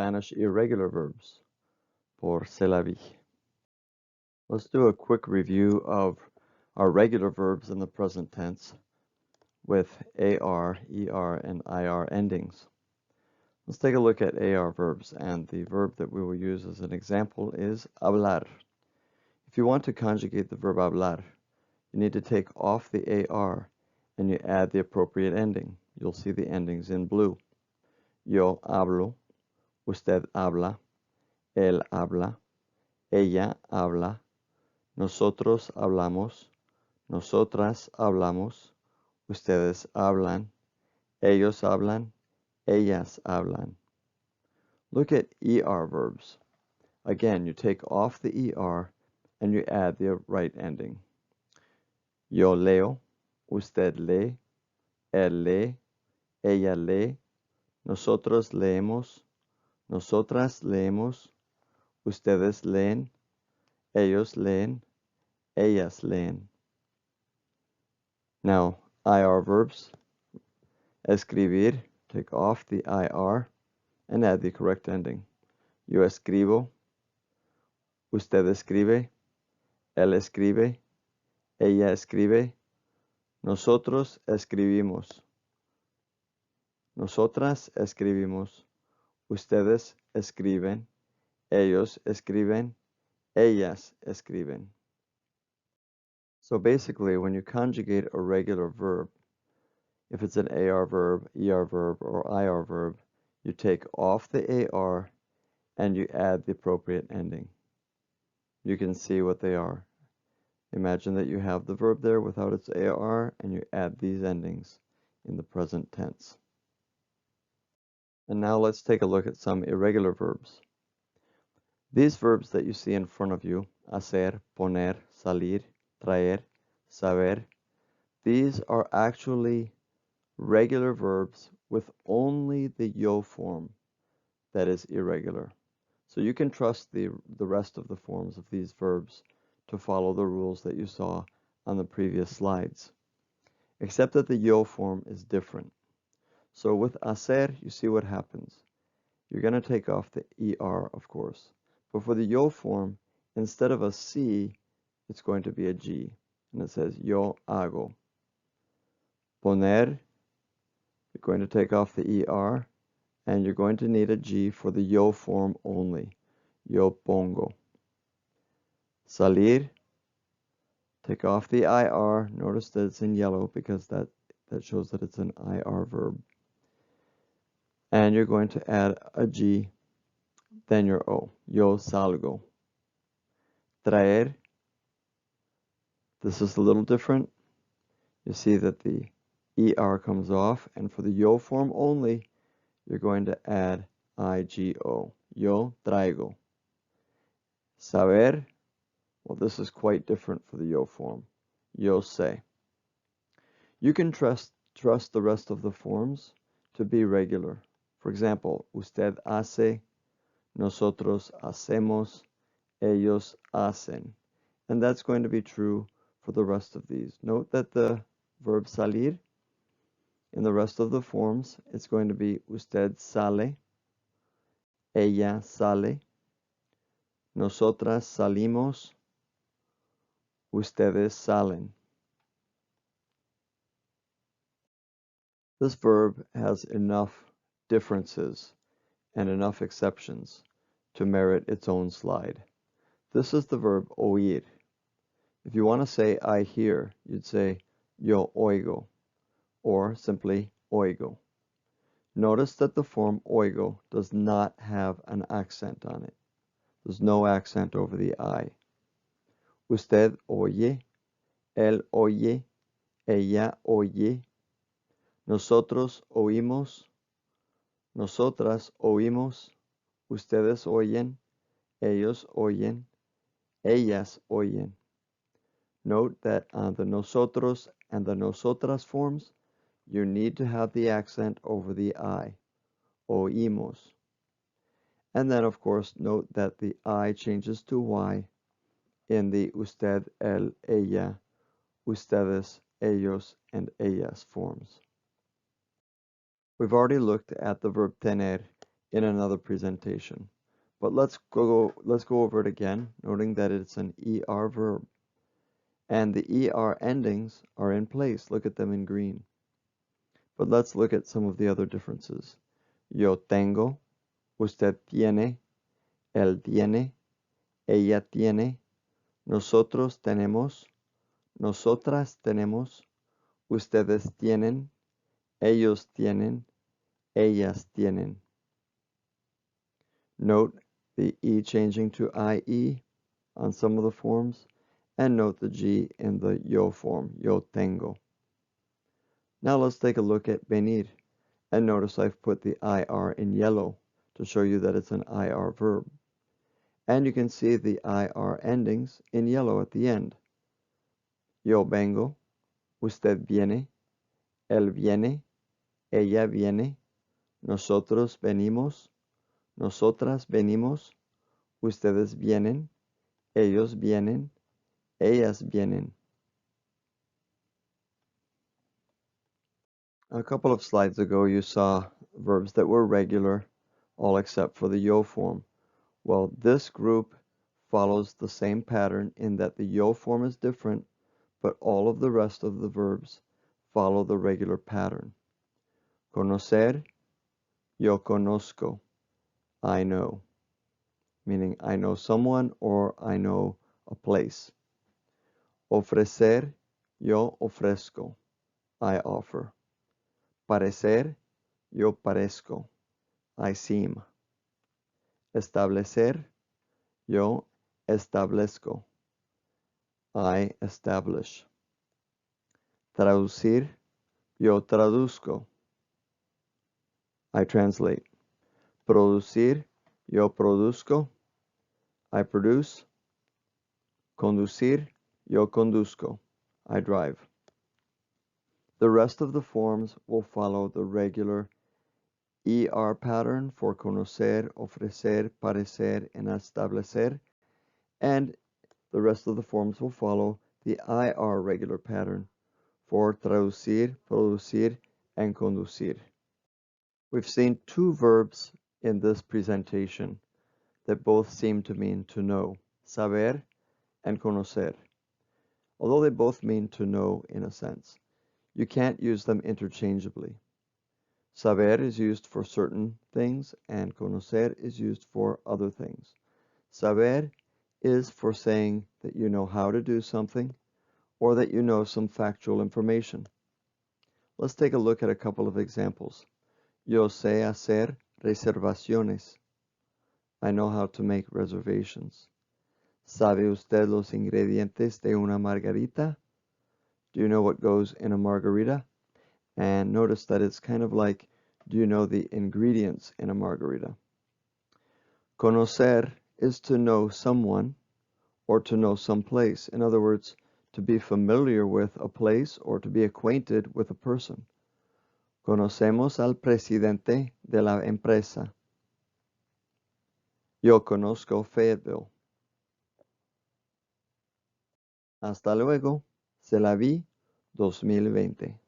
Spanish irregular verbs, por se la vi. Let's do a quick review of our regular verbs in the present tense with AR, ER, and IR endings. Let's take a look at AR verbs, and the verb that we will use as an example is hablar. If you want to conjugate the verb hablar, you need to take off the AR and you add the appropriate ending. You'll see the endings in blue. Yo hablo, usted habla, él habla, ella habla, nosotros hablamos, nosotras hablamos, ustedes hablan, ellos hablan, ellas hablan. Look at ER verbs. Again, you take off the ER and you add the right ending. Yo leo, usted lee, él lee, ella lee, nosotros leemos, nosotras leemos, ustedes leen, ellos leen, ellas leen. Now, IR verbs. Escribir, take off the IR and add the correct ending. Yo escribo, usted escribe, él escribe, ella escribe, nosotros escribimos, nosotras escribimos, ustedes escriben, ellos escriben, ellas escriben. So basically, when you conjugate a regular verb, if it's an AR verb, ER verb, or IR verb, you take off the AR and you add the appropriate ending. You can see what they are. Imagine that you have the verb there without its AR and you add these endings in the present tense. And now let's take a look at some irregular verbs. These verbs that you see in front of you, hacer, poner, salir, traer, saber, these are actually regular verbs with only the yo form that is irregular. So you can trust the rest of the forms of these verbs to follow the rules that you saw on the previous slides, except that the yo form is different. So with hacer, you see what happens. You're going to take off the ER, of course. But for the yo form, instead of a C, it's going to be a G. And it says yo hago. Poner, you're going to take off the ER, and you're going to need a G for the yo form only. Yo pongo. Salir, take off the IR. Notice that it's in yellow because that shows that it's an IR verb. And you're going to add a G, then your O. Yo salgo. Traer, this is a little different. You see that the ER comes off, and for the yo form only, you're going to add IGO. Yo traigo. Saber, well, this is quite different for the yo form. Yo sé. You can trust the rest of the forms to be regular. For example, usted hace, nosotros hacemos, ellos hacen. And that's going to be true for the rest of these. Note that the verb salir, in the rest of the forms, it's going to be usted sale, ella sale, nosotras salimos, ustedes salen. This verb has enough differences and enough exceptions to merit its own slide. This is the verb oír. If you want to say I hear, you'd say yo oigo, or simply oigo. Notice that the form oigo does not have an accent on it. There's no accent over the I. Usted oye, él oye, ella oye, nosotros oímos, nosotras oímos, ustedes oyen, ellos oyen, ellas oyen. Note that on the nosotros and the nosotras forms, you need to have the accent over the I, oímos. And then, of course, note that the I changes to Y in the usted, él, ella, ustedes, ellos, and ellas forms. We've already looked at the verb tener in another presentation. But let's go over it again, noting that it's an ER verb. And the ER endings are in place. Look at them in green. But let's look at some of the other differences. Yo tengo, usted tiene, él tiene, ella tiene, nosotros tenemos, nosotras tenemos, ustedes tienen, ellos tienen, ellas tienen. Note the E changing to IE on some of the forms, and note the G in the yo form, yo tengo. Now let's take a look at venir, and notice I've put the IR in yellow to show you that it's an IR verb. And you can see the IR endings in yellow at the end. Yo vengo, usted viene, él viene, ella viene, nosotros venimos, nosotras venimos, ustedes vienen, ellos vienen, ellas vienen. A couple of slides ago you saw verbs that were regular, all except for the yo form. Well, this group follows the same pattern in that the yo form is different, but all of the rest of the verbs follow the regular pattern. Conocer, yo conozco, I know, meaning I know someone or I know a place. Ofrecer, yo ofrezco, I offer. Parecer, yo parezco, I seem. Establecer, yo establezco, I establish. Traducir, yo traduzco, I translate. Producir, yo produzco, I produce. Conducir, yo conduzco, I drive. The rest of the forms will follow the regular ER pattern for conocer, ofrecer, parecer, and establecer, and the rest of the forms will follow the IR regular pattern for traducir, producir, and conducir. We've seen two verbs in this presentation that both seem to mean to know, saber and conocer. Although they both mean to know in a sense, you can't use them interchangeably. Saber is used for certain things and conocer is used for other things. Saber is for saying that you know how to do something or that you know some factual information. Let's take a look at a couple of examples. Yo sé hacer reservaciones. I know how to make reservations. ¿Sabe usted los ingredientes de una margarita? Do you know what goes in a margarita? And notice that it's kind of like, do you know the ingredients in a margarita? Conocer is to know someone or to know some place. In other words, to be familiar with a place or to be acquainted with a person. Conocemos al presidente de la empresa. Yo conozco Fayetteville. Hasta luego. Se la vi 2020.